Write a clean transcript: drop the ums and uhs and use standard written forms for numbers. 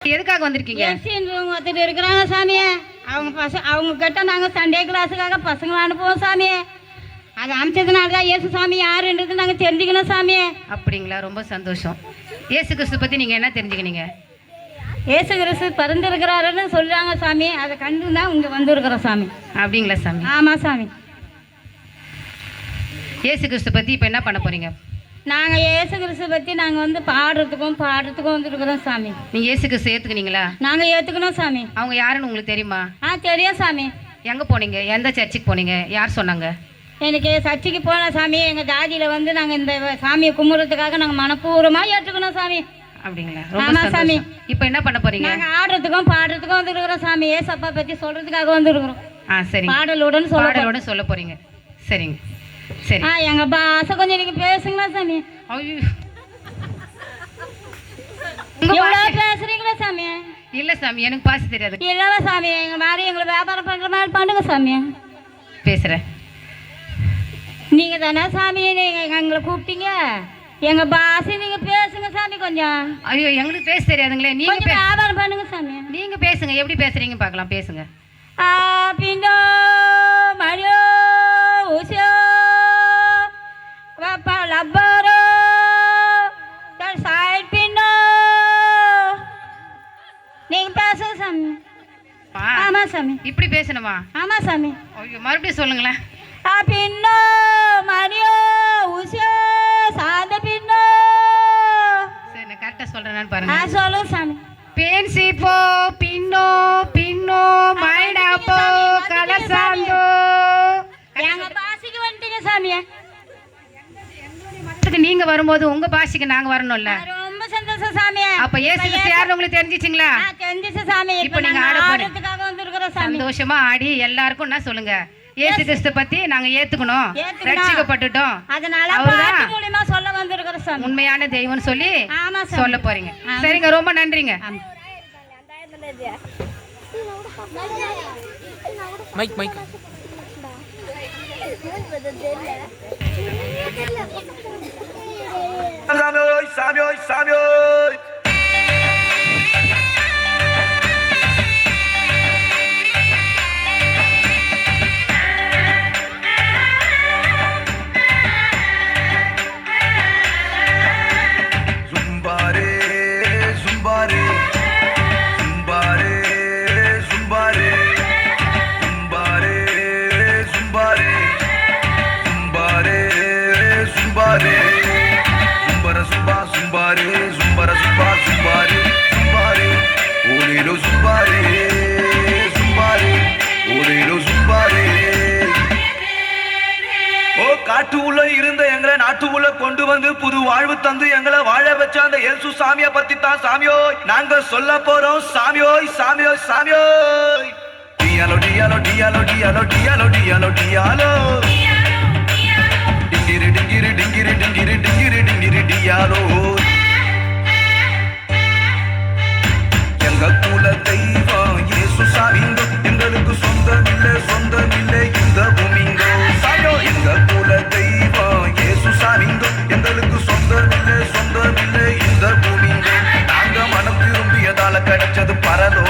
எதுக்காக வந்திருக்கீங்க? ஒருத்தர் இருக்கிறாங்க சாமியே. அவங்க கிட்ட நாங்கள் சண்டே கிளாஸுக்காக பசங்களை அனுப்புவோம் சாமியே. அது அனுப்பிச்சதுனால தான் இயேசு சாமி யாருன்றது நாங்கள் தெரிஞ்சுக்கணும் சாமியே. அப்படிங்களா? ரொம்ப சந்தோஷம். இயேசு கிறிஸ்து பற்றி நீங்கள் என்ன தெரிஞ்சுக்கினீங்க? இயேசு கிறிஸ்து பிறந்திருக்கிறாருன்னு சொல்கிறாங்க சாமி. அதை கண்டு தான் இங்கே வந்துருக்குறோம் சாமி. அப்படிங்களா சாமி? ஆமாம் சாமி. இயேசு கிறிஸ்து பற்றி இப்போ என்ன பண்ண போகிறீங்க? நாங்கள் இயேசு கிறிஸ்து பற்றி நாங்கள் பாடுறதுக்கும் வந்துருக்குறோம் சாமி. நீங்கள் இயேசு கிறிஸ்து ஏற்றுக்கினீங்களா? நாங்கள் ஏற்றுக்கணும் சாமி. அவங்க யாருன்னு உங்களுக்கு தெரியுமா? தெரியும் சாமி. எங்கே போனீங்க? எந்த சர்ச்சுக்கு போனீங்க? யார் சொன்னாங்க? எனக்கு சர்ச்சுக்கு போனோம் சாமி. எங்கள் ஜாதியில் நாங்கள் இந்த சாமியை கும்பிட்றதுக்காக நாங்கள் மனப்பூர்வமாக ஏற்றுக்கணும் சாமி. அப்படிங்களா? ஆமாம் சாமி. இப்போ என்ன பண்ண போகிறீங்க? நாங்கள் பாடுறதுக்கும் வந்துருக்குறோம் சாமி. ஏசப்பா பற்றி சொல்கிறதுக்காக வந்துருக்குறோம். சரி. பாடலுடன் சொல்ல போகிறீங்க. சரிங்க. சரி. எங்கள் பாசை கொஞ்சம் நீங்கள் பேசுங்களா சாமி? ஐயோ, எவ்வளோ பேசுறீங்களா சாமி? இல்லை சாமி, எனக்கு பாச தெரியாது. இல்லைல்ல சாமி, எங்கள் மாதிரி எங்களை வியாபாரம் பண்ணுற மாதிரி பண்ணுங்க சாமி. பேசுகிறேன். நீங்கள் தானே சாமி நீங்கள் எங்களை கூப்பிட்டீங்க. எங்கள் பாசை நீங்கள் பேசுங்க சாமி கொஞ்சம். ஐயோ, எங்களுக்கு பேச தெரியாதுங்களே. நீங்கள் வியாபாரம் பண்ணுங்க சாமி. நீங்கள் பேசுங்க. எப்படி பேசுகிறீங்க பார்க்கலாம். பேசுங்க. பின்னோ மரியோ ஊசியோ லப்பரோ சைட் பின்னோ. நீங்கள் பேசுங்க சாமி. ஆமாம் சாமி. இப்படி பேசணுமா? ஆமாம் சாமி. ஐயோ, மறுபடியும் சொல்லுங்களேன். பின்னோ மரியோ ஊசியோ சாந்த பின்னோ. சரி, நான் கரெக்டாக சொல்கிறேன்னு பாருங்க. சொல்லுங்க சாமி. பேன்சிப்போ பின்னோ பின்னோ மைடாப்போ கலசாந்தோ. எங்க பாசிக்கு வந்துட்டீங்க சாமியா. நீங்க வரும்போது உங்க பாசிக்கு நாங்க வரணும்ல. ரொம்ப சந்தோஷம் சாமி. அப்ப இயேசு கிறிஸ்து யாருன்னு உங்களுக்கு தெரிஞ்சிச்சுங்களா? தெரிஞ்சிச்சு சாமி. இப்போ நீங்க ஆடுறதுக்காக வந்திருக்கிறோம் சாமி. சந்தோஷமா ஆடி எல்லாருக்கும் நான் சொல்லுங்க, இயேசு கிறிஸ்து பத்தி நாங்க ஏத்துக்கணும், ரட்சிக்கப்பட்டுட்டோம், அதனால பாட்டு மூலமா சொல்ல வந்திருக்கிறோம் சாமி. உண்மையான தெய்வம்னு சொல்லி சொல்ல போறீங்க. சரிங்க, ரொம்ப நன்றிங்க. மைக் மைக் சாமி சாமி சாமி காட்டு உள்ள இருந்த எங்களை நாட்டு உள்ள கொண்டு வந்து புது வாழ்வு தந்து எங்களை வாழ வச்ச அந்த இயேசு சாமிய பத்தி தான் சாமியோய் நாங்க சொல்ல போறோம். சாமியோய் சாமியோய் சாமியோய். டியாலோ டியாலோ டியாலோ டியாலோ டியாலோ டியாலோ டியாலோ டிங்கிரி டிங்கிரி டிங்கிரி டிங்கிரி டிங்கிரி டிங்கிரி டியாலோ. எங்க குல தெய்வம் இயேசு சாமிங்கோ, எங்களுக்கு சொந்தமில்லை இந்த பூமிங்கோ. சாமியோ எங்க குல தெய்வம் இயேசு சாமிங்கோ, எங்களுக்கு சொந்தமில்லை இந்த பூமிங்கோ. நாங்க மனம் திரும்பியதால கிடைச்சது பரலோ